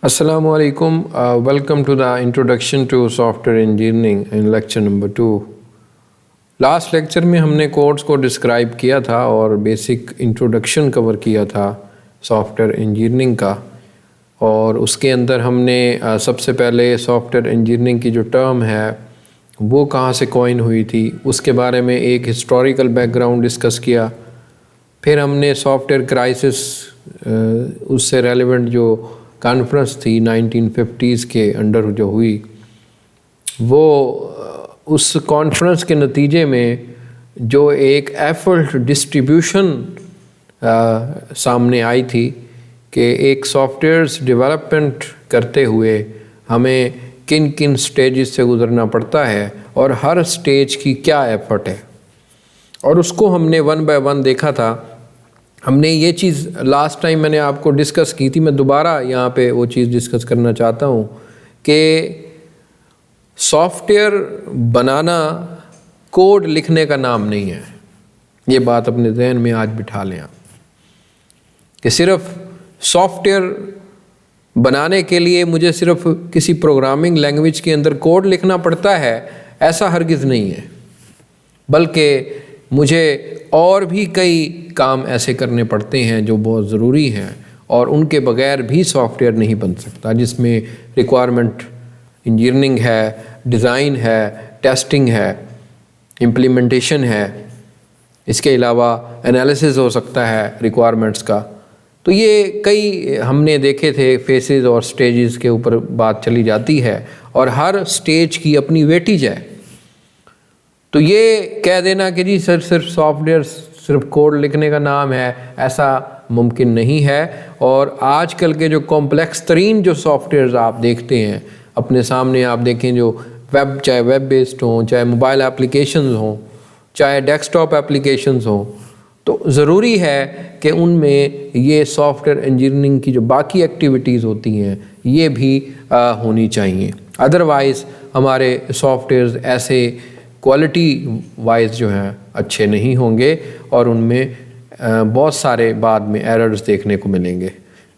Assalamu alaikum. Welcome to the introduction to software engineering in lecture number 2. Last lecture में हमने codes को describe किया था और बेसिक इंट्रोडक्शन कवर किया था सॉफ्टवेयर इंजीनियरिंग का, और उसके अंदर हमने सबसे पहले सॉफ्टवेयर इंजीनियरिंग की जो टर्म है वो कहाँ से कॉइन हुई थी उसके बारे में एक हिस्टोरिकल बैकग्राउंड डिस्कस किया। फिर हमने सॉफ्टवेयर क्राइसिस, उससे रेलेवेंट जो कॉन्फ्रेंस थी 1950s के अंडर जो हुई, वो उस कॉन्फ्रेंस के नतीजे में जो एक एफर्ट डिस्ट्रीब्यूशन सामने आई थी कि एक सॉफ्टवेयर्स डेवलपमेंट करते हुए हमें किन किन स्टेजेस से गुज़रना पड़ता है और हर स्टेज की क्या एफर्ट है, और उसको हमने वन बाय वन देखा था। हमने ये चीज़ लास्ट टाइम मैंने आपको डिस्कस की थी, मैं दोबारा यहाँ पे वो चीज़ डिस्कस करना चाहता हूँ कि सॉफ्टवेयर बनाना कोड लिखने का नाम नहीं है। ये बात अपने जहन में आज बिठा लें आप कि सिर्फ सॉफ्टवेयर बनाने के लिए मुझे सिर्फ किसी प्रोग्रामिंग लैंग्वेज के अंदर कोड लिखना पड़ता है, ऐसा हरगिज़ नहीं है, बल्कि मुझे और भी कई काम ऐसे करने पड़ते हैं जो बहुत ज़रूरी हैं और उनके बगैर भी सॉफ्टवेयर नहीं बन सकता, जिसमें रिक्वायरमेंट इंजीनियरिंग है, डिज़ाइन है, टेस्टिंग है, इम्प्लीमेंटेशन है, इसके अलावा एनालिसिस हो सकता है रिक्वायरमेंट्स का। तो ये कई हमने देखे थे फेसेस और स्टेजेस के ऊपर बात चली जाती है और हर स्टेज की अपनी वेटेज है। तो ये कह देना कि जी सर सिर्फ सॉफ्टवेयर सिर्फ कोड लिखने का नाम है, ऐसा मुमकिन नहीं है। और आजकल के जो कॉम्प्लेक्स तरीन जो सॉफ्टवेयर्स आप देखते हैं अपने सामने, आप देखें जो वेब, चाहे वेब बेस्ड हों, चाहे मोबाइल एप्लीकेशंस हों, चाहे डेस्कटॉप एप्लीकेशंस हों, तो ज़रूरी है कि उनमें ये सॉफ्टवेयर इंजीनियरिंग की जो बाकी एक्टिविटीज़ होती हैं ये भी होनी चाहिए। अदरवाइज़ हमारे सॉफ्टवेयर्स ऐसे क्वालिटी वाइज जो हैं अच्छे नहीं होंगे और उनमें बहुत सारे बाद में एरर्स देखने को मिलेंगे।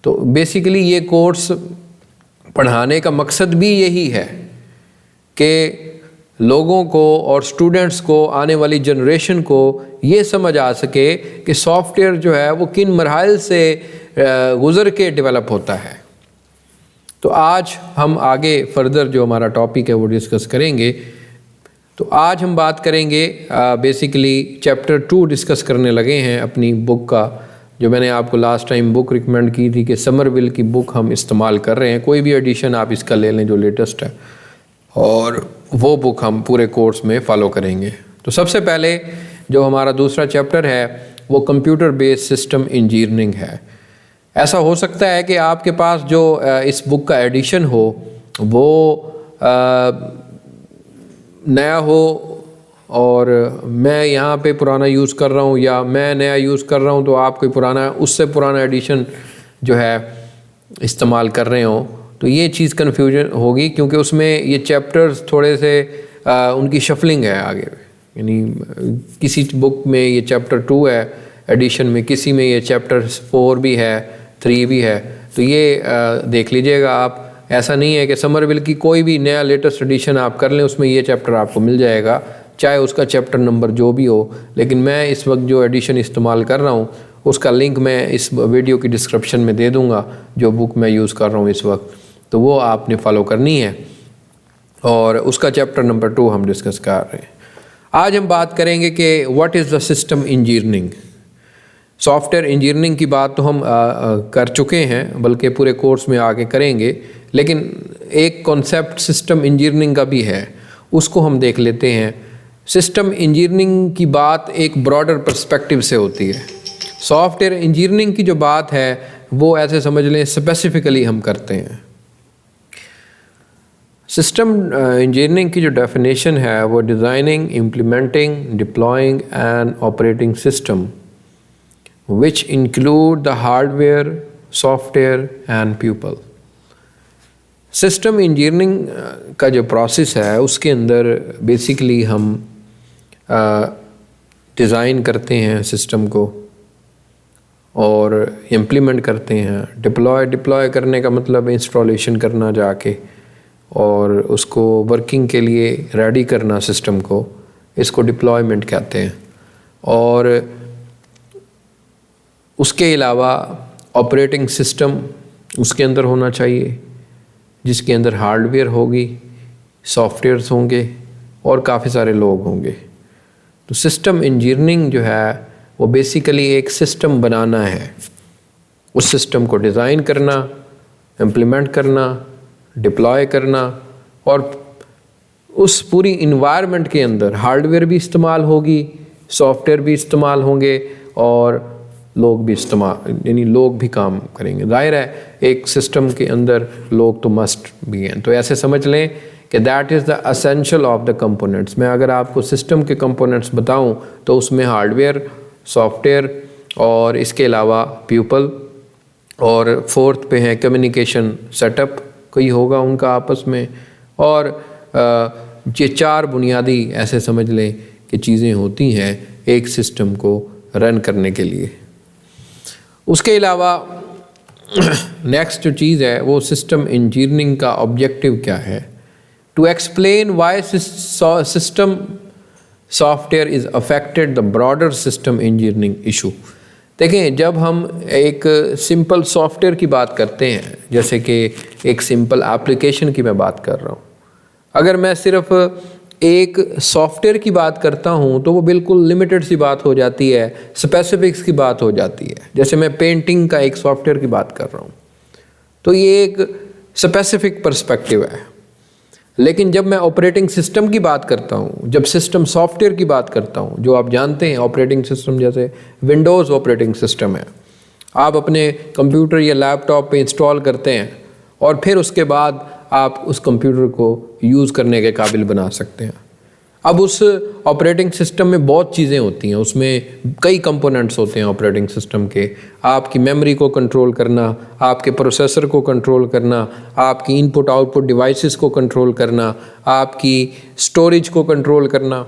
तो बेसिकली ये कोर्स पढ़ाने का मकसद भी यही है कि लोगों को और स्टूडेंट्स को, आने वाली जनरेशन को ये समझ आ सके कि सॉफ्टवेयर जो है वो किन मरहल से गुज़र के डेवलप होता है। तो आज हम आगे फर्दर जो हमारा टॉपिक है वो डिस्कस करेंगे। तो आज हम बात करेंगे बेसिकली चैप्टर 2 डिस्कस करने लगे हैं अपनी बुक का, जो मैंने आपको लास्ट टाइम बुक रिकमेंड की थी कि समरविल की बुक हम इस्तेमाल कर रहे हैं। कोई भी एडिशन आप इसका ले लें जो लेटेस्ट है, और वो बुक हम पूरे कोर्स में फॉलो करेंगे। तो सबसे पहले जो हमारा दूसरा चैप्टर है वो कंप्यूटर बेस्ड सिस्टम इंजीनियरिंग है। ऐसा हो सकता है कि आपके पास जो इस बुक का एडिशन हो वो नया हो और मैं यहाँ पे पुराना यूज़ कर रहा हूँ, या मैं नया यूज़ कर रहा हूँ तो आप कोई पुराना, उससे पुराना एडिशन जो है इस्तेमाल कर रहे हो, तो ये चीज़ कन्फ्यूजन होगी क्योंकि उसमें ये चैप्टर्स थोड़े से उनकी शफलिंग है आगे। यानी किसी बुक में ये चैप्टर 2 है एडिशन में, किसी में ये चैप्टर 4 भी है, 3 भी है। तो ये देख लीजिएगा आप। ऐसा नहीं है कि समरविल की कोई भी नया लेटेस्ट एडिशन आप कर लें उसमें ये चैप्टर आपको मिल जाएगा, चाहे उसका चैप्टर नंबर जो भी हो। लेकिन मैं इस वक्त जो एडिशन इस्तेमाल कर रहा हूँ उसका लिंक मैं इस वीडियो की डिस्क्रिप्शन में दे दूँगा, जो बुक मैं यूज़ कर रहा हूँ इस वक्त, तो वो आपने फॉलो करनी है। और उसका चैप्टर नंबर 2 हम डिस्कस कर रहे हैं। आज हम बात करेंगे कि what is the system engineering. Software engineering की बात तो हम कर चुके हैं, बल्कि पूरे कोर्स में आगे करेंगे, लेकिन एक कॉन्सेप्ट सिस्टम इंजीनियरिंग का भी है, उसको हम देख लेते हैं। सिस्टम इंजीनियरिंग की बात एक ब्रॉडर पर्सपेक्टिव से होती है। सॉफ्टवेयर इंजीनियरिंग की जो बात है वो ऐसे समझ लें स्पेसिफिकली हम करते हैं। सिस्टम इंजीनियरिंग की जो डेफिनेशन है वो designing, implementing, deploying and operating system which include the hardware, software and people। System engineering का जो प्रोसेस है उसके अंदर बेसिकली हम डिज़ाइन करते हैं सिस्टम को, और इम्प्लीमेंट करते हैं। डिप्लॉय करने का मतलब इंस्टॉलेशन करना जाके और उसको वर्किंग के लिए रेडी करना सिस्टम को, इसको डिप्लॉयमेंट कहते हैं। और उसके अलावा ऑपरेटिंग सिस्टम उसके अंदर होना चाहिए, जिसके अंदर हार्डवेयर होगी, सॉफ्टवेयर्स होंगे और काफ़ी सारे लोग होंगे। तो सिस्टम इंजीनियरिंग जो है वो बेसिकली एक सिस्टम बनाना है, उस सिस्टम को डिज़ाइन करना, इम्प्लीमेंट करना, डिप्लॉय करना, और उस पूरी इन्वायरमेंट के अंदर हार्डवेयर भी इस्तेमाल होगी, सॉफ्टवेयर भी इस्तेमाल होंगे और लोग भी इस्तेमाल, यानी लोग भी काम करेंगे। जाहिर है एक सिस्टम के अंदर लोग तो मस्ट भी हैं। तो ऐसे समझ लें कि that is the essential of the components. मैं अगर आपको सिस्टम के कंपोनेंट्स बताऊं तो उसमें हार्डवेयर, सॉफ्टवेयर और इसके अलावा पीपल, और फोर्थ पे है कम्युनिकेशन सेटअप कोई होगा उनका आपस में, और ये चार बुनियादी ऐसे समझ लें कि चीज़ें होती हैं एक सिस्टम को रन करने के लिए। उसके अलावा नेक्स्ट जो चीज़ है वो सिस्टम इंजीनियरिंग का ऑब्जेक्टिव क्या है, to explain why system software is affected the broader system engineering issue. देखें, जब हम एक सिंपल सॉफ्टवेयर की बात करते हैं, जैसे कि एक सिंपल एप्लीकेशन की मैं बात कर रहा हूँ, अगर मैं सिर्फ एक सॉफ्टवेयर की बात करता हूँ तो वो बिल्कुल लिमिटेड सी बात हो जाती है, स्पेसिफिक्स की बात हो जाती है। जैसे मैं पेंटिंग का एक सॉफ्टवेयर की बात कर रहा हूँ तो ये एक स्पेसिफिक पर्सपेक्टिव है। लेकिन जब मैं ऑपरेटिंग सिस्टम की बात करता हूँ, जब सिस्टम सॉफ्टवेयर की बात करता हूँ, जो आप जानते हैं ऑपरेटिंग सिस्टम जैसे विंडोज़ ऑपरेटिंग सिस्टम है, आप अपने कंप्यूटर या लैपटॉप पे इंस्टॉल करते हैं और फिर उसके बाद आप उस कंप्यूटर को यूज़ करने के काबिल बना सकते हैं। अब उस ऑपरेटिंग सिस्टम में बहुत चीज़ें होती हैं, उसमें कई कंपोनेंट्स होते हैं ऑपरेटिंग सिस्टम के। आपकी मेमोरी को कंट्रोल करना, आपके प्रोसेसर को कंट्रोल करना, आपकी इनपुट आउटपुट डिवाइसेस को कंट्रोल करना, आपकी स्टोरेज को कंट्रोल करना,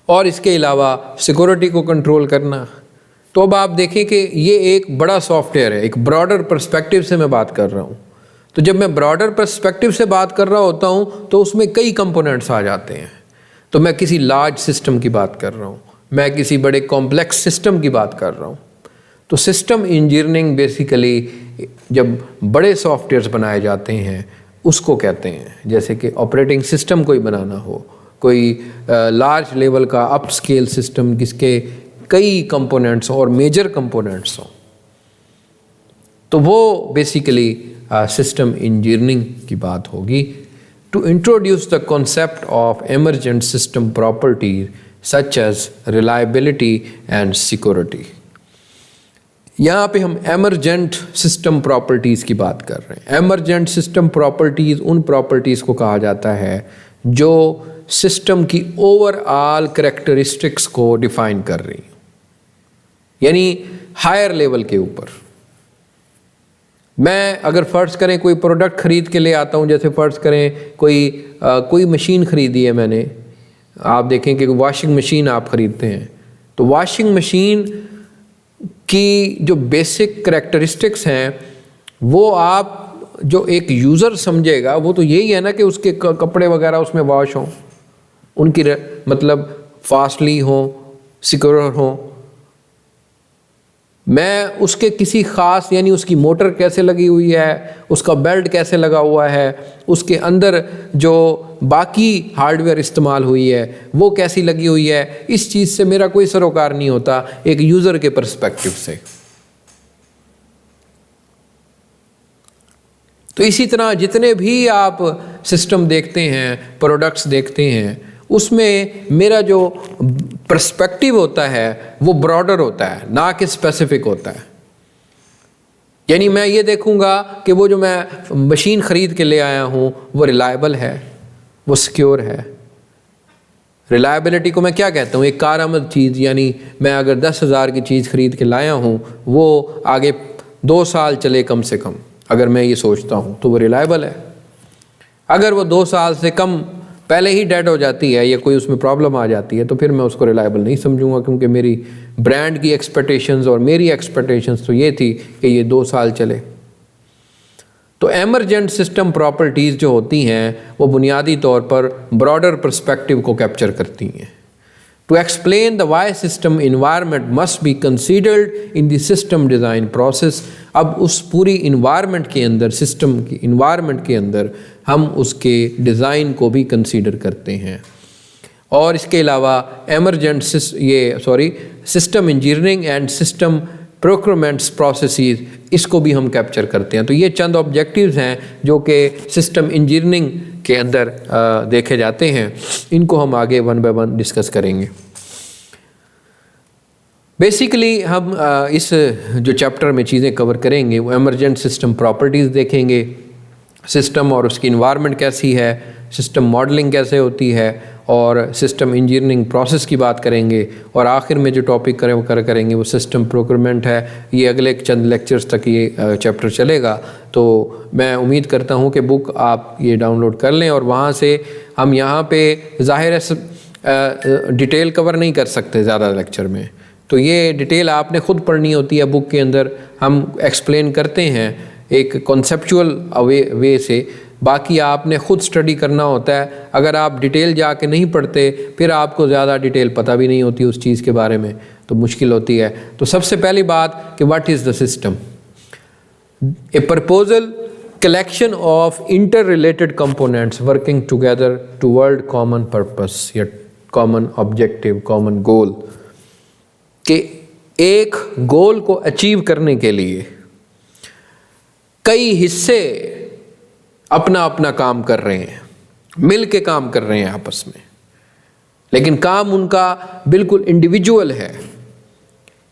और इसके अलावा सिक्योरिटी को कंट्रोल करना। तो अब आप देखें कि ये एक बड़ा सॉफ्टवेयर है, एक ब्रॉडर पर्सपेक्टिव से मैं बात कर रहा हूँ। तो जब मैं ब्रॉडर पर्सपेक्टिव से बात कर रहा होता हूँ तो उसमें कई कंपोनेंट्स आ जाते हैं। तो मैं किसी लार्ज सिस्टम की बात कर रहा हूँ, मैं किसी बड़े कॉम्प्लेक्स सिस्टम की बात कर रहा हूँ। तो सिस्टम इंजीनियरिंग बेसिकली जब बड़े सॉफ्टवेयर्स बनाए जाते हैं उसको कहते हैं। जैसे कि ऑपरेटिंग सिस्टम कोई बनाना हो, कोई लार्ज लेवल का अप स्केल सिस्टम जिसके कई कंपोनेंट्स और मेजर कंपोनेंट्स हों, तो वो बेसिकली सिस्टम इंजीनियरिंग की बात होगी। To introduce the concept of emergent system properties such as reliability and security. यहाँ पे हम एमरजेंट सिस्टम प्रॉपर्टीज़ की बात कर रहे हैं। एमरजेंट सिस्टम प्रॉपर्टीज़ उन प्रॉपर्टीज़ को कहा जाता है जो सिस्टम की ओवरऑल कैरेक्टरिस्टिक्स को डिफाइन कर रही हैं, यानी हायर लेवल के ऊपर। मैं अगर फ़र्ज़ करें कोई प्रोडक्ट ख़रीद के ले आता हूँ, जैसे फ़र्ज़ करें कोई मशीन ख़रीदी है मैंने, आप देखें कि वॉशिंग मशीन आप ख़रीदते हैं, तो वॉशिंग मशीन की जो बेसिक करैक्टरिस्टिक्स हैं वो आप जो एक यूज़र समझेगा वो तो यही है ना कि उसके कपड़े वगैरह उसमें वॉश हों, उनकी मतलब फास्टली हों, सिक्योर हों। मैं उसके किसी ख़ास, यानी उसकी मोटर कैसे लगी हुई है, उसका बेल्ट कैसे लगा हुआ है, उसके अंदर जो बाकी हार्डवेयर इस्तेमाल हुई है वो कैसी लगी हुई है, इस चीज़ से मेरा कोई सरोकार नहीं होता एक यूज़र के पर्सपेक्टिव से। तो इसी तरह जितने भी आप सिस्टम देखते हैं, प्रोडक्ट्स देखते हैं, उसमें मेरा जो पर्सपेक्टिव होता है वो ब्रॉडर होता है, ना कि स्पेसिफिक होता है। यानी मैं ये देखूंगा कि वो जो मैं मशीन ख़रीद के ले आया हूँ वो रिलायबल है, वो सिक्योर है। रिलायबिलिटी को मैं क्या कहता हूँ, एक कारआमद चीज़, यानी मैं अगर 10,000 की चीज़ ख़रीद के लाया हूँ वो आगे 2 साल चले कम से कम, अगर मैं ये सोचता हूँ तो वो रिलायबल है। अगर वो 2 साल से कम पहले ही डेड हो जाती है या कोई उसमें प्रॉब्लम आ जाती है तो फिर मैं उसको रिलायबल नहीं समझूंगा, क्योंकि मेरी ब्रांड की एक्सपेक्टेशंस और मेरी एक्सपेक्टेशंस तो ये थी कि ये 2 साल चले। तो एमरजेंट सिस्टम प्रॉपर्टीज़ जो होती हैं वो बुनियादी तौर पर ब्रॉडर पर्सपेक्टिव को कैप्चर करती हैं। To explain the why system environment must be considered in the system design process. अब उस पूरी इन्वायरमेंट के अंदर, सिस्टम की इन्वायरमेंट के अंदर हम उसके डिज़ाइन को भी कंसीडर करते हैं। और इसके अलावा system engineering and system procurements processes, इसको भी हम कैप्चर करते हैं। तो ये चंद ऑब्जेक्टिव्स हैं जो कि सिस्टम इंजीनियरिंग के अंदर देखे जाते हैं। इनको हम आगे 1 बाय 1 डिस्कस करेंगे। बेसिकली हम इस जो चैप्टर में चीज़ें कवर करेंगे वो एमरजेंट सिस्टम प्रॉपर्टीज़ देखेंगे, सिस्टम और उसकी इन्वायरमेंट कैसी है, सिस्टम मॉडलिंग कैसे होती है, और सिस्टम इंजीनियरिंग प्रोसेस की बात करेंगे, और आखिर में जो टॉपिक करेंगे वो सिस्टम प्रोक्योरमेंट है। ये अगले चंद लेक्चर्स तक ये चैप्टर चलेगा। तो मैं उम्मीद करता हूँ कि बुक आप ये डाउनलोड कर लें, और वहाँ से हम यहाँ पे ज़ाहिर है डिटेल कवर नहीं कर सकते ज़्यादा लेक्चर में, तो ये डिटेल आपने ख़ुद पढ़नी होती है। बुक के अंदर हम एक्सप्लेन करते हैं एक कॉन्सेप्चुअल वे से, बाकी आपने ख़ुद स्टडी करना होता है। अगर आप डिटेल जाके नहीं पढ़ते फिर आपको ज़्यादा डिटेल पता भी नहीं होती उस चीज़ के बारे में, तो मुश्किल होती है। तो सबसे पहली बात कि what is the system? A proposal collection of inter related components working together toward common purpose या कॉमन ऑब्जेक्टिव, कॉमन गोल। कि एक गोल को अचीव करने के लिए कई हिस्से अपना अपना काम कर रहे हैं, मिल के काम कर रहे हैं आपस में, लेकिन काम उनका बिल्कुल इंडिविजुअल है।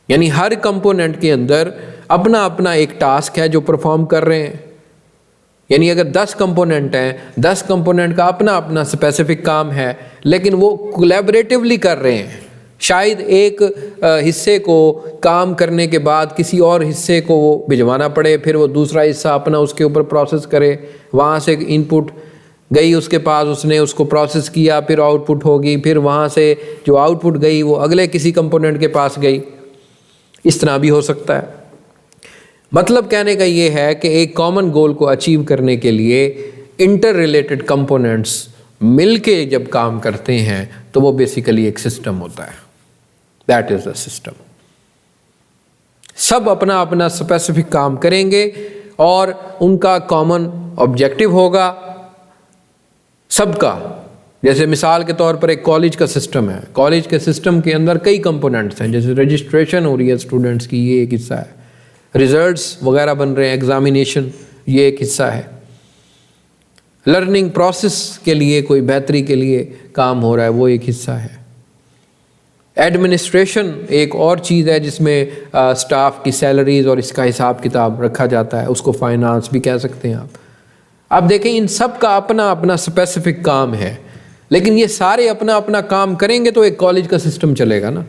यानी हर कंपोनेंट के अंदर अपना अपना एक टास्क है जो परफॉर्म कर रहे हैं। यानी अगर 10 कंपोनेंट हैं, 10 कंपोनेंट का अपना अपना स्पेसिफिक काम है, लेकिन वो कोलैबोरेटिवली कर रहे हैं। शायद एक हिस्से को काम करने के बाद किसी और हिस्से को वो भिजवाना पड़े, फिर वो दूसरा हिस्सा अपना उसके ऊपर प्रोसेस करे, वहाँ से इनपुट गई उसके पास, उसने उसको प्रोसेस किया, फिर आउटपुट होगी, फिर वहाँ से जो आउटपुट गई वो अगले किसी कंपोनेंट के पास गई। इस तरह भी हो सकता है। मतलब कहने का ये है कि एक कॉमन गोल को अचीव करने के लिए इंटर रिलेटेड कंपोनेंट्स मिलके जब काम करते हैं तो वो बेसिकली एक सिस्टम होता है। That is the system. सब अपना अपना स्पेसिफिक काम करेंगे और उनका कॉमन ऑब्जेक्टिव होगा सबका। जैसे मिसाल के तौर पर एक कॉलेज का सिस्टम है, कॉलेज के सिस्टम के अंदर कई कंपोनेंट्स हैं। जैसे रजिस्ट्रेशन हो रही है स्टूडेंट्स की, ये एक हिस्सा है। रिजल्ट्स वगैरह बन रहे हैं, एग्जामिनेशन, ये एक हिस्सा है। लर्निंग प्रोसेस के लिए कोई बेहतरी के लिए काम हो रहा है, वो एक हिस्सा है। एडमिनिस्ट्रेशन एक और चीज़ है जिसमें स्टाफ की सैलरीज और इसका हिसाब किताब रखा जाता है, उसको फाइनेंस भी कह सकते हैं आप। अब देखें, इन सब का अपना अपना स्पेसिफिक काम है, लेकिन ये सारे अपना अपना काम करेंगे तो एक कॉलेज का सिस्टम चलेगा ना।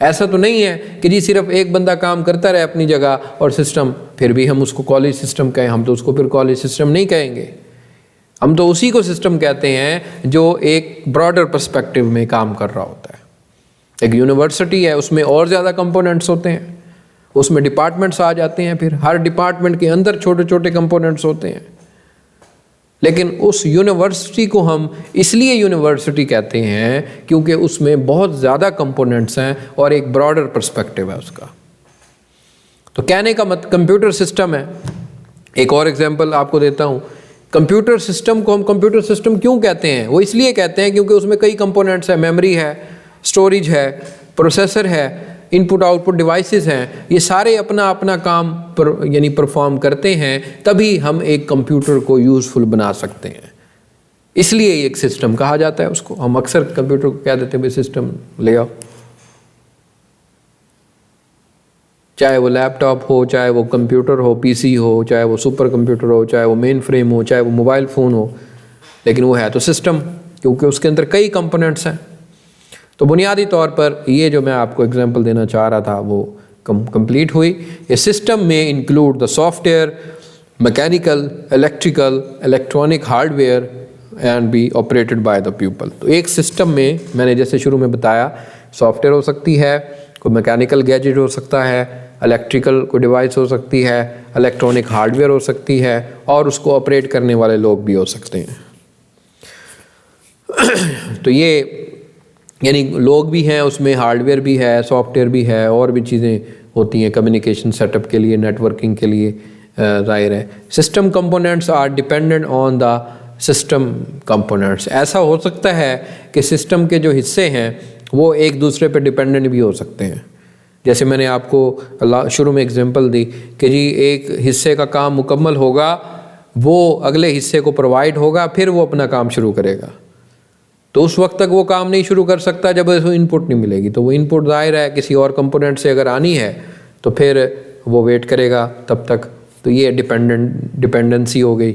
ऐसा तो नहीं है कि जी सिर्फ एक बंदा काम करता रहे अपनी जगह और सिस्टम, फिर भी हम उसको कॉलेज सिस्टम कहें। हम तो उसको फिर कॉलेज सिस्टम नहीं कहेंगे, हम तो उसी को सिस्टम कहते हैं जो एक ब्रॉडर पर्सपेक्टिव में काम कर रहा होता है। एक यूनिवर्सिटी है, उसमें और ज़्यादा कंपोनेंट्स होते हैं, उसमें डिपार्टमेंट्स आ जाते हैं, फिर हर डिपार्टमेंट के अंदर छोटे छोटे कंपोनेंट्स होते हैं। लेकिन उस यूनिवर्सिटी को हम इसलिए यूनिवर्सिटी कहते हैं क्योंकि उसमें बहुत ज़्यादा कंपोनेंट्स हैं और एक ब्रॉडर पर्सपेक्टिव है उसका। तो कहने का मतलब कंप्यूटर सिस्टम है। एक और एग्जांपल आपको देता हूँ। कंप्यूटर सिस्टम को हम कंप्यूटर सिस्टम क्यों कहते हैं? वो इसलिए कहते हैं क्योंकि उसमें कई कंपोनेंट्स हैं, मेमोरी है, स्टोरेज है, प्रोसेसर है, इनपुट आउटपुट डिवाइसेस हैं। ये सारे अपना अपना काम यानी परफॉर्म करते हैं, तभी हम एक कंप्यूटर को यूज़फुल बना सकते हैं। इसलिए एक सिस्टम कहा जाता है उसको। हम अक्सर कंप्यूटर को कह देते हैं भाई सिस्टम ले आओ, चाहे वो लैपटॉप हो, चाहे वो कंप्यूटर हो, पीसी हो, चाहे वो सुपर कंप्यूटर हो, चाहे वो मेन फ्रेम हो, चाहे वो मोबाइल फ़ोन हो, लेकिन वो है तो सिस्टम, क्योंकि उसके अंदर कई कंपोनेंट्स हैं। तो बुनियादी तौर पर ये जो मैं आपको एग्जांपल देना चाह रहा था वो कंप्लीट हुई। ये सिस्टम में include the software, mechanical, electrical, electronic hardware and be operated by the people. तो एक सिस्टम में मैंने जैसे शुरू में बताया, सॉफ्टवेयर हो सकती है, कोई मैकेनिकल गैजेट हो सकता है, इलेक्ट्रिकल कोई डिवाइस हो सकती है, इलेक्ट्रॉनिक हार्डवेयर हो सकती है, और उसको ऑपरेट करने वाले लोग भी हो सकते हैं। तो ये यानी लोग भी हैं उसमें, हार्डवेयर भी है, सॉफ्टवेयर भी है, और भी चीज़ें होती हैं कम्युनिकेशन सेटअप के लिए, नेटवर्किंग के लिए। जाहिर है system components are dependent on the system components. ऐसा हो सकता है कि सिस्टम के जो हिस्से हैं वो एक दूसरे पे डिपेंडेंट भी हो सकते हैं। जैसे मैंने आपको शुरू में एग्जांपल दी कि जी एक हिस्से का काम मुकम्मल होगा, वो अगले हिस्से को प्रोवाइड होगा, फिर वो अपना काम शुरू करेगा। तो उस वक्त तक वो काम नहीं शुरू कर सकता जब उसको इनपुट नहीं मिलेगी। तो वो इनपुट जाहिर है किसी और कंपोनेंट से अगर आनी है तो फिर वो वेट करेगा तब तक। तो ये डिपेंडेंसी हो गई।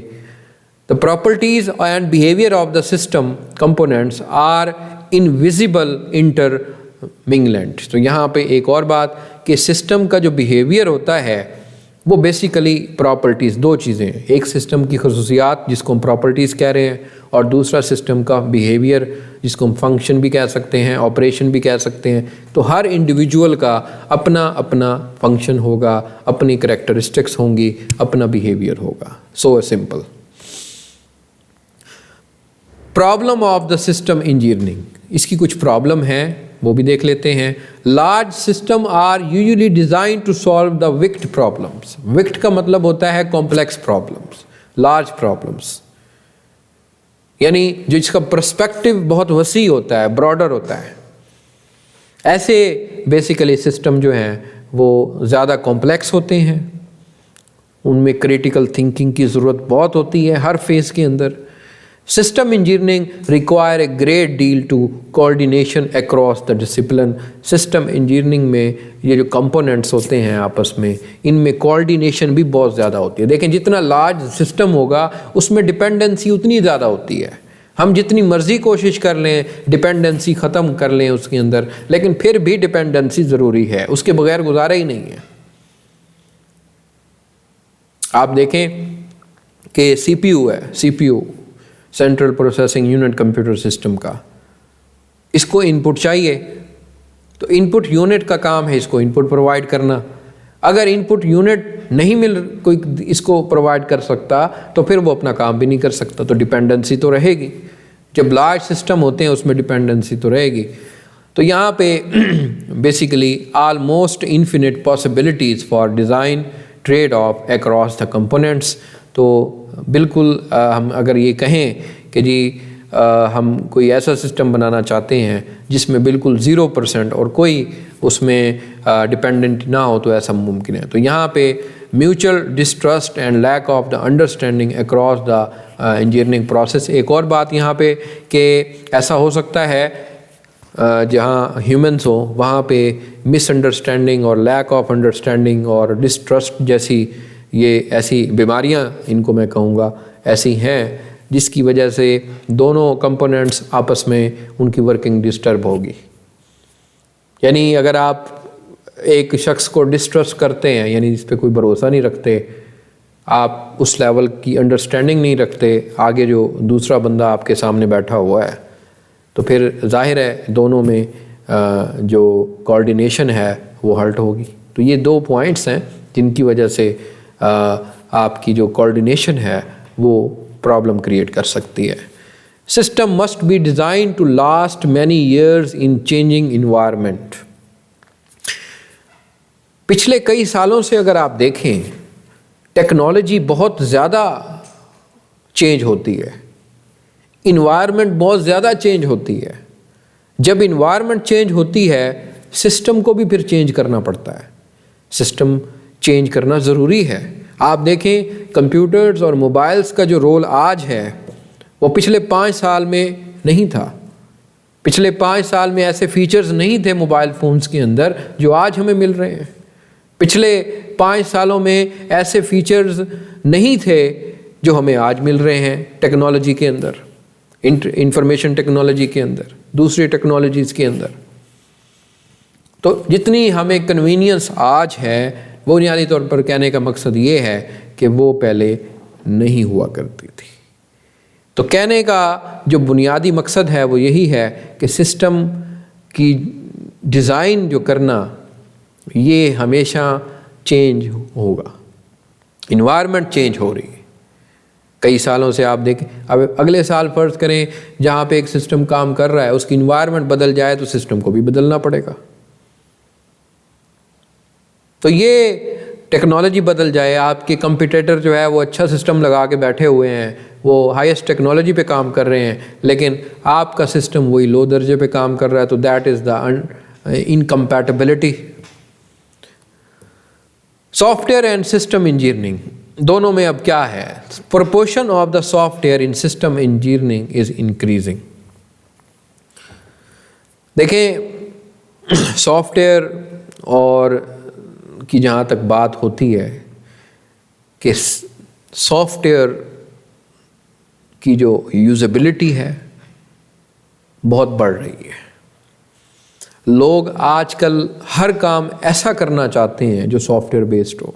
The properties and behaviour of the system components are invisible intermingled. तो यहाँ पे एक और बात कि सिस्टम का जो बिहेवियर होता है वो बेसिकली प्रॉपर्टीज़, दो चीज़ें हैं, एक सिस्टम की खसूसियात जिसको हम प्रॉपर्टीज़ कह रहे हैं, और दूसरा सिस्टम का बिहेवियर जिसको हम फंक्शन भी कह सकते हैं, ऑपरेशन भी कह सकते हैं। तो हर इंडिविजुअल का अपना अपना फंक्शन होगा, अपनी करैक्टरिस्टिक्स होंगी, अपना बिहेवियर होगा। So simple. Problem of the system engineering, इसकी कुछ प्रॉब्लम है वो भी देख लेते हैं। Large system are usually design to solve the wicked problems. Wicked का मतलब होता है कॉम्प्लेक्स प्रॉब्लम्स, लार्ज प्रॉब्लम्स, यानी जिसका पर्सपेक्टिव बहुत वसी होता है, ब्रॉडर होता है। ऐसे बेसिकली सिस्टम जो हैं वो ज़्यादा कॉम्प्लेक्स होते हैं, उनमें क्रिटिकल थिंकिंग की ज़रूरत बहुत होती है हर फेज़ के अंदर। System engineering require a great deal to coordination across the discipline. System engineering में ये जो कंपोनेंट्स होते हैं आपस में, इनमें कोऑर्डिनेशन भी बहुत ज़्यादा होती है। देखें जितना लार्ज सिस्टम होगा उसमें डिपेंडेंसी उतनी ज़्यादा होती है। हम जितनी मर्ज़ी कोशिश कर लें डिपेंडेंसी ख़त्म कर लें उसके अंदर, लेकिन फिर भी डिपेंडेंसी ज़रूरी है, उसके बगैर गुजारा ही नहीं है। आप देखें कि CPU है, CPU central processing unit computer system का, इसको इनपुट चाहिए तो इनपुट यूनिट का काम है इसको इनपुट प्रोवाइड करना। अगर इनपुट यूनिट नहीं कोई इसको प्रोवाइड कर सकता तो फिर वो अपना काम भी नहीं कर सकता। तो डिपेंडेंसी तो रहेगी, जब लार्ज सिस्टम होते हैं उसमें डिपेंडेंसी तो रहेगी। तो यहाँ पे basically almost infinite possibilities for design trade off across the components. तो बिल्कुल हम अगर ये कहें कि जी हम कोई ऐसा सिस्टम बनाना चाहते हैं जिसमें बिल्कुल 0% और कोई उसमें डिपेंडेंट ना हो, तो ऐसा मुमकिन है। तो यहाँ पे mutual distrust and lack of the understanding across the engineering process. एक और बात यहाँ पे कि ऐसा हो सकता है जहाँ ह्यूमंस हो वहाँ पे मिसअंडरस्टैंडिंग और लैक ऑफ अंडरस्टैंडिंग और डिस्ट्रस्ट जैसी ये ऐसी बीमारियां, इनको मैं कहूँगा ऐसी हैं, जिसकी वजह से दोनों कंपोनेंट्स आपस में उनकी वर्किंग डिस्टर्ब होगी। यानी अगर आप एक शख्स को डिस्ट्रस्ट करते हैं, यानी इस पर कोई भरोसा नहीं रखते, आप उस लेवल की अंडरस्टैंडिंग नहीं रखते आगे जो दूसरा बंदा आपके सामने बैठा हुआ है, तो फिर जाहिर है दोनों में जो कोऑर्डिनेशन है वो हर्ट होगी। तो ये दो पॉइंट्स हैं जिनकी वजह से आपकी जो कोऑर्डिनेशन है वो प्रॉब्लम क्रिएट कर सकती है। System must be design to last many years in changing environment. पिछले कई सालों से अगर आप देखें टेक्नोलॉजी बहुत ज़्यादा चेंज होती है, इन्वायरमेंट बहुत ज़्यादा चेंज होती है। जब इन्वायरमेंट चेंज होती है सिस्टम को भी फिर चेंज करना पड़ता है, सिस्टम चेंज करना ज़रूरी है। आप देखें कंप्यूटर्स और मोबाइल्स का जो रोल आज है वो पिछले 5 साल में नहीं था। पिछले 5 साल में ऐसे फीचर्स नहीं थे मोबाइल फ़ोन्स के अंदर जो आज हमें मिल रहे हैं। पिछले 5 सालों में ऐसे फीचर्स नहीं थे जो हमें आज मिल रहे हैं टेक्नोलॉजी के अंदर, इंफॉर्मेशन टेक्नोलॉजी के अंदर, दूसरी टेक्नोलॉजीज़ के अंदर। तो जितनी हमें कन्वीनियंस आज है वो बुनियादी तौर पर कहने का मकसद ये है कि वो पहले नहीं हुआ करती थी। तो कहने का जो बुनियादी मकसद है वो यही है कि सिस्टम की डिज़ाइन जो करना ये हमेशा चेंज होगा। इन्वायरमेंट चेंज हो रही है कई सालों से। आप देखें, अब अगले साल फर्ज करें जहाँ पे एक सिस्टम काम कर रहा है, उसकी इन्वायरमेंट बदल जाए तो सिस्टम को भी बदलना पड़ेगा। तो ये टेक्नोलॉजी बदल जाए, आपके कंपटीटर जो है वो अच्छा सिस्टम लगा के बैठे हुए हैं, वो हाईएस्ट टेक्नोलॉजी पे काम कर रहे हैं, लेकिन आपका सिस्टम वही लो दर्जे पे काम कर रहा है, तो that is the incompatibility. Software and system engineering दोनों में अब क्या है? Proportion of the software in system engineering is increasing. देखें, सॉफ्टवेयर और की जहाँ तक बात होती है कि सॉफ्टवेयर की जो यूजेबिलिटी है बहुत बढ़ रही है। लोग आजकल हर काम ऐसा करना चाहते हैं जो सॉफ्टवेयर बेस्ड हो,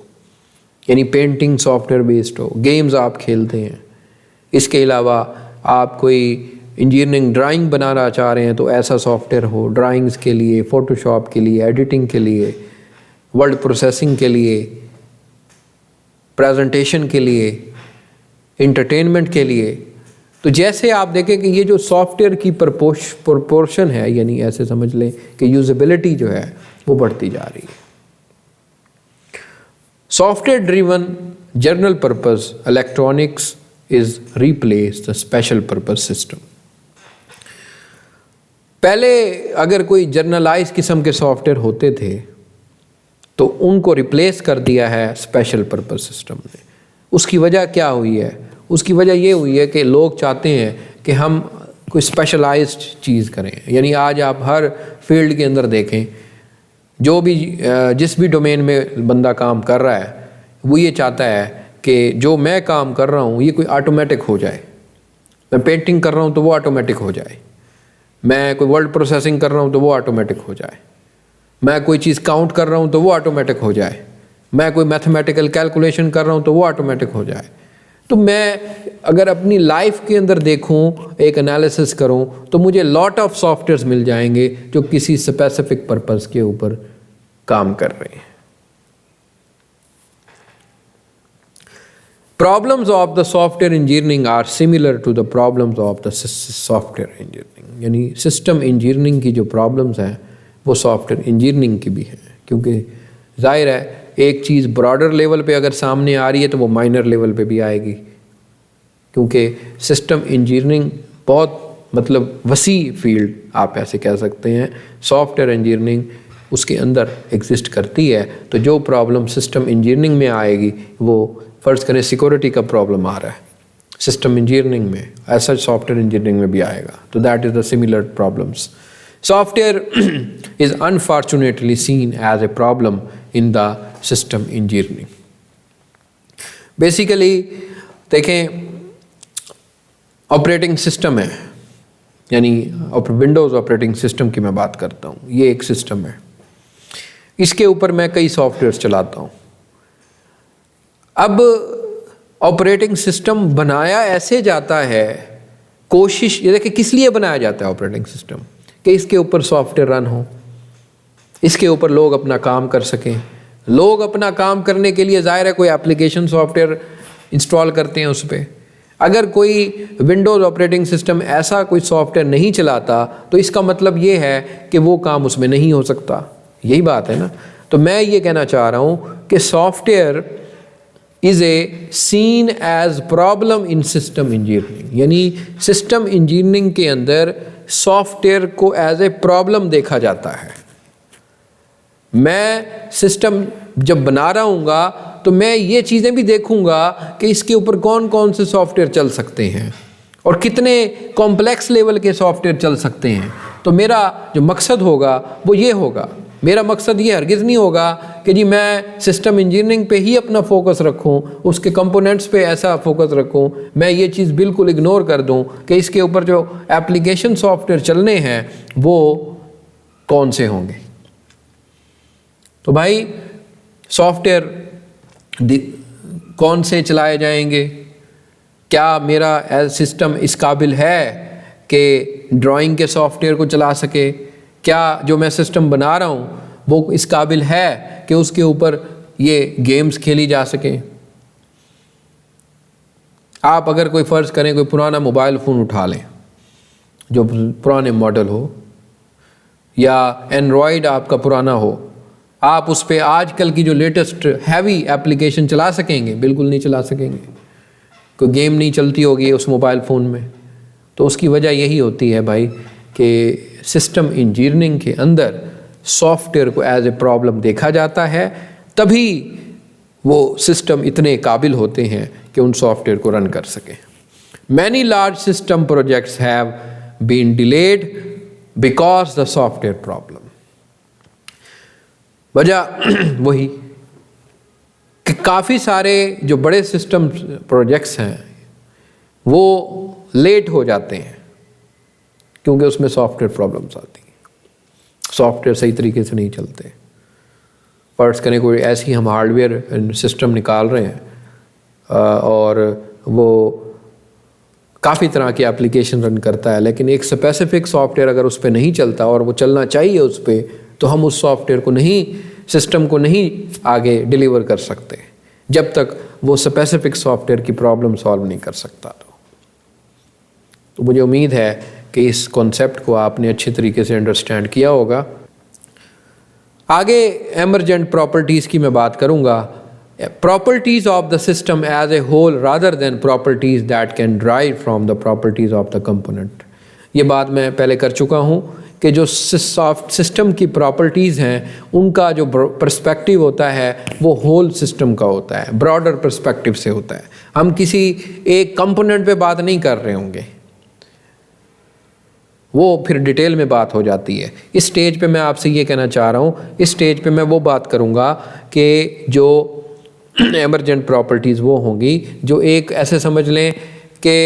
यानी पेंटिंग सॉफ्टवेयर बेस्ड हो, गेम्स आप खेलते हैं, इसके अलावा आप कोई इंजीनियरिंग ड्राइंग बनाना चाह रहे हैं तो ऐसा सॉफ्टवेयर हो, ड्राइंग्स के लिए, फ़ोटोशॉप के लिए, एडिटिंग के लिए, वर्ड प्रोसेसिंग के लिए, प्रेजेंटेशन के लिए, इंटरटेनमेंट के लिए। तो जैसे आप देखें कि ये जो सॉफ्टवेयर की प्रोपोर्शन है, यानी ऐसे समझ लें कि यूजेबिलिटी जो है वो बढ़ती जा रही है। Software driven general purpose electronics is replace the special purpose system. पहले अगर कोई जर्नलाइज किस्म के सॉफ्टवेयर होते थे तो उनको रिप्लेस कर दिया है स्पेशल पर्पस सिस्टम ने। उसकी वजह क्या हुई है? उसकी वजह ये हुई है कि लोग चाहते हैं कि हम कोई स्पेशलाइज्ड चीज़ करें। यानी आज आप हर फील्ड के अंदर देखें, जो भी जिस भी डोमेन में बंदा काम कर रहा है वो ये चाहता है कि जो मैं काम कर रहा हूँ ये कोई ऑटोमेटिक हो जाए। मैं पेंटिंग कर रहा हूँ तो वो ऑटोमेटिक हो जाए, मैं कोई वर्ड प्रोसेसिंग कर रहा हूँ तो वो ऑटोमेटिक हो जाए, मैं कोई चीज़ काउंट कर रहा हूँ तो वो ऑटोमेटिक हो जाए, मैं कोई मैथमेटिकल कैलकुलेशन कर रहा हूँ तो वो ऑटोमेटिक हो जाए। तो मैं अगर अपनी लाइफ के अंदर देखूँ, एक एनालिसिस करूँ, तो मुझे लॉट ऑफ सॉफ्टवेयर्स मिल जाएंगे जो किसी स्पेसिफिक पर्पस के ऊपर काम कर रहे हैं। Problems of the software engineering are similar to the problems of the software engineering. यानी सिस्टम इंजीनियरिंग की जो प्रॉब्लम्स हैं वो सॉफ्टवेयर इंजीनियरिंग की भी हैं, क्योंकि जाहिर है एक चीज़ ब्रॉडर लेवल पे अगर सामने आ रही है तो वो माइनर लेवल पे भी आएगी, क्योंकि सिस्टम इंजीनियरिंग बहुत मतलब वसी फील्ड आप ऐसे कह सकते हैं। सॉफ्टवेयर इंजीनियरिंग उसके अंदर एग्जिस्ट करती है, तो जो प्रॉब्लम सिस्टम इंजीनियरिंग में आएगी वो फ़र्ज़ करें सिक्योरिटी का प्रॉब्लम आ रहा है सिस्टम इंजीनियरिंग में, ऐसा सॉफ्टवेयर इंजीनियरिंग में भी आएगा। तो that is the similar problems. Software is unfortunately seen as a problem in the system engineering. Basically देखें, ऑपरेटिंग सिस्टम है, यानी विंडोज़ ऑपरेटिंग सिस्टम की मैं बात करता हूँ। ये एक सिस्टम है, इसके ऊपर मैं कई सॉफ्टवेयर चलाता हूँ। अब ऑपरेटिंग सिस्टम बनाया ऐसे जाता है, कोशिश ये देखिए किस लिए बनाया जाता है ऑपरेटिंग सिस्टम, कि इसके ऊपर सॉफ्टवेयर रन हो, इसके ऊपर लोग अपना काम कर सकें। लोग अपना काम करने के लिए ज़ाहिर है कोई एप्लीकेशन सॉफ्टवेयर इंस्टॉल करते हैं उस पर। अगर कोई विंडोज़ ऑपरेटिंग सिस्टम ऐसा कोई सॉफ्टवेयर नहीं चलाता तो इसका मतलब ये है कि वो काम उसमें नहीं हो सकता। यही बात है ना। तो मैं ये कहना चाह रहा हूँ कि software is a seen as problem in system engineering, यानी सिस्टम इंजीनियरिंग के अंदर सॉफ्टवेयर को एज ए प्रॉब्लम देखा जाता है। मैं सिस्टम जब बना रहा हूँगा तो मैं ये चीज़ें भी देखूँगा कि इसके ऊपर कौन कौन से सॉफ्टवेयर चल सकते हैं और कितने कॉम्प्लेक्स लेवल के सॉफ्टवेयर चल सकते हैं। तो मेरा जो मकसद होगा वो ये होगा, मेरा मकसद ये हरगिज़ नहीं होगा कि जी मैं सिस्टम इंजीनियरिंग पे ही अपना फोकस रखूं, उसके कंपोनेंट्स पे ऐसा फोकस रखूं, मैं ये चीज़ बिल्कुल इग्नोर कर दूं कि इसके ऊपर जो एप्लीकेशन सॉफ्टवेयर चलने हैं वो कौन से होंगे। तो भाई सॉफ्टवेयर कौन से चलाए जाएंगे, क्या मेरा सिस्टम इस काबिल है कि ड्राइंग के सॉफ्टवेयर को चला सके, क्या जो मैं सिस्टम बना रहा हूँ वो इस काबिल है कि उसके ऊपर ये गेम्स खेली जा सकें। आप अगर कोई फ़र्ज़ करें कोई पुराना मोबाइल फ़ोन उठा लें जो पुराने मॉडल हो, या एंड्रॉयड आपका पुराना हो, आप उस पर आजकल की जो लेटेस्ट हैवी एप्लीकेशन चला सकेंगे? बिल्कुल नहीं चला सकेंगे। कोई गेम नहीं चलती होगी उस मोबाइल फ़ोन में। तो उसकी वजह यही होती है भाई कि सिस्टम इंजीनियरिंग के अंदर सॉफ्टवेयर को एज ए प्रॉब्लम देखा जाता है, तभी वो सिस्टम इतने काबिल होते हैं कि उन सॉफ्टवेयर को रन कर सकें। Many large system projects have been delayed because the software problem. वजह वही कि काफ़ी सारे जो बड़े सिस्टम प्रोजेक्ट्स हैं वो लेट हो जाते हैं क्योंकि उसमें सॉफ्टवेयर प्रॉब्लम्स आती हैं, सॉफ्टवेयर सही तरीके से नहीं चलते। फर्ज करें कोई ऐसी हम हार्डवेयर सिस्टम निकाल रहे हैं और वो काफ़ी तरह की एप्लीकेशन रन करता है, लेकिन एक स्पेसिफिक सॉफ्टवेयर अगर उस पर नहीं चलता और वो चलना चाहिए उस पर, तो हम उस सॉफ्टवेयर को नहीं, सिस्टम को नहीं आगे डिलीवर कर सकते जब तक वो स्पेसिफिक सॉफ्टवेयर की प्रॉब्लम सॉल्व नहीं कर सकता। तो मुझे उम्मीद है कि इस कॉन्सेप्ट को आपने अच्छी तरीके से अंडरस्टैंड किया होगा। आगे एमरजेंट प्रॉपर्टीज़ की मैं बात करूँगा। Properties of the system as a whole rather than properties that can drive from the properties of the component. ये बात मैं पहले कर चुका हूँ कि जो सॉफ्ट सिस्टम की प्रॉपर्टीज़ हैं उनका जो पर्सपेक्टिव होता है वो होल सिस्टम का होता है, ब्रॉडर पर्सपेक्टिव से होता है। हम किसी एक कंपोनेंट पे बात नहीं कर रहे होंगे, वो फिर डिटेल में बात हो जाती है। इस स्टेज पे मैं आपसे ये कहना चाह रहा हूँ, इस स्टेज पे मैं वो बात करूँगा कि जो एमरजेंट प्रॉपर्टीज़ वो होंगी जो एक ऐसे समझ लें कि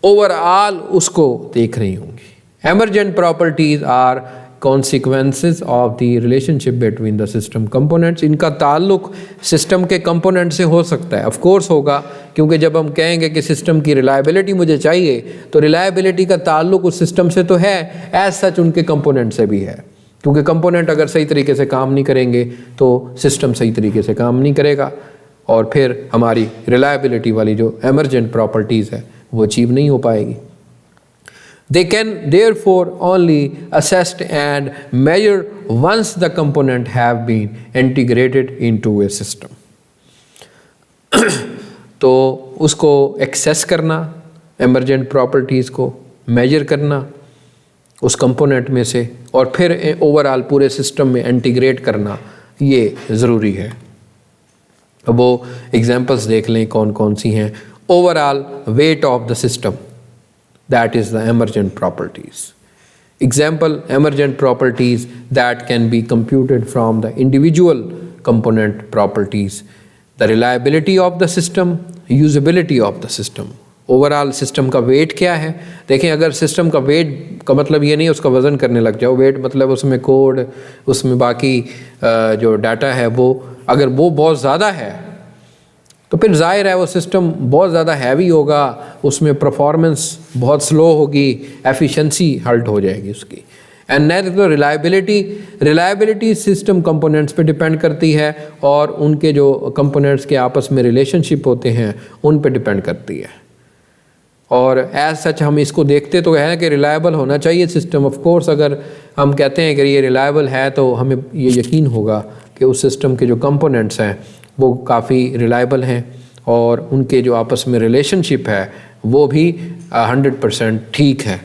ओवरऑल उसको देख रही होंगी। Emergent properties are consequences of the relationship between the system components. इनका ताल्लुक सिस्टम के कंपोनेंट से हो सकता है, ऑफ कोर्स होगा, क्योंकि जब हम कहेंगे कि सिस्टम की रिलायबिलिटी मुझे चाहिए तो रिलायबिलिटी का ताल्लुक उस सिस्टम से तो है, एज सच उनके कंपोनेंट से भी है, क्योंकि कंपोनेंट अगर सही तरीके से काम नहीं करेंगे तो सिस्टम सही तरीके से काम नहीं करेगा और फिर हमारी रिलायबिलिटी वाली जो एमरजेंट प्रॉपर्टीज़ है वो अचीव नहीं हो पाएगी। They can therefore only assessed and measured once the component have been integrated into a system. तो उसको एक्सेस करना, एमरजेंट प्रॉपर्टीज़ को मेजर करना उस कंपोनेंट में से और फिर ओवरऑल पूरे सिस्टम में इंटीग्रेट करना, ये ज़रूरी है। अब वो एग्जांपल्स देख लें कौन कौन सी हैं। Overall weight of the system, that is the emergent properties. Example, emergent properties that can be computed from the individual component properties. The reliability of the system, usability of the system. Overall system का wait क्या है? देखें, अगर system का wait का मतलब ये नहीं उसका वज़न करने लग जाओ, वेट मतलब उसमें कोड, उसमें बाकी जो डाटा है वो अगर वो बहुत ज़्यादा है तो फिर जाहिर है वो सिस्टम बहुत ज़्यादा हैवी होगा, उसमें परफॉर्मेंस बहुत स्लो होगी, एफिशिएंसी हर्ट हो जाएगी उसकी। एंड नेक्स्ट तो रिलायबिलिटी सिस्टम कंपोनेंट्स पे डिपेंड करती है और उनके जो कंपोनेंट्स के आपस में रिलेशनशिप होते हैं उन पे डिपेंड करती है। और एज सच हम इसको देखते तो है कि रिलायबल होना चाहिए सिस्टम। ऑफ कोर्स अगर हम कहते हैं कि ये रिलायबल है तो हमें ये यकीन होगा कि उस सिस्टम के जो कंपोनेंट्स हैं वो काफ़ी रिलायबल हैं और उनके जो आपस में रिलेशनशिप है वो भी 100% ठीक है।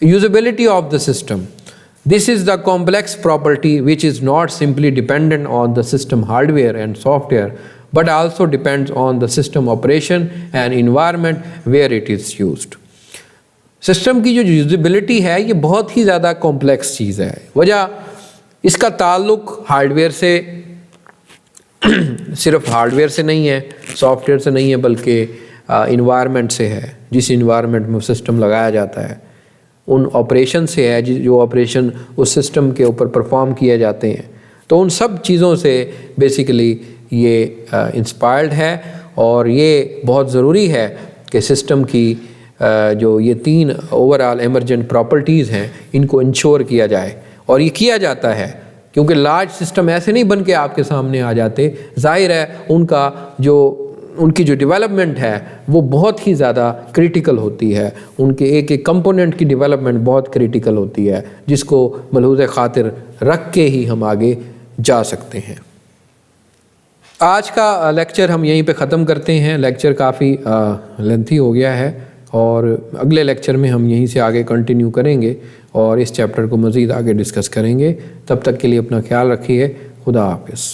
Usability of the system, this is the complex property which is not simply dependent on the system hardware and software but also depends on the system operation and environment where it is used. System की जो usability है ये बहुत ही ज़्यादा complex चीज़ है। वजह इसका ताल्लुक हार्डवेयर से सिर्फ हार्डवेयर से नहीं है, सॉफ्टवेयर से नहीं है, बल्कि इन्वायरमेंट से है। जिस इन्वायरमेंट में सिस्टम लगाया जाता है उन ऑपरेशन से है, जो ऑपरेशन उस सिस्टम के ऊपर परफॉर्म किए जाते हैं। तो उन सब चीज़ों से बेसिकली ये इंस्पायर्ड है और ये बहुत ज़रूरी है कि सिस्टम की जो ये 3 ओवरऑल एमरजेंट प्रॉपर्टीज़ हैं इनको इंश्योर किया जाए। और ये किया जाता है क्योंकि लार्ज सिस्टम ऐसे नहीं बन के आपके सामने आ जाते। जाहिर है उनकी जो डेवलपमेंट है वो बहुत ही ज़्यादा क्रिटिकल होती है, उनके एक एक कंपोनेंट की डेवलपमेंट बहुत क्रिटिकल होती है, जिसको मलहूज़ खातिर रख के ही हम आगे जा सकते हैं। आज का लेक्चर हम यहीं पे ख़त्म करते हैं। लेक्चर काफ़ी लेंथी हो गया है और अगले लेक्चर में हम यहीं से आगे कंटिन्यू करेंगे और इस चैप्टर को मज़ीद आगे डिस्कस करेंगे। तब तक के लिए अपना ख्याल रखिए। खुदा हाफिज़।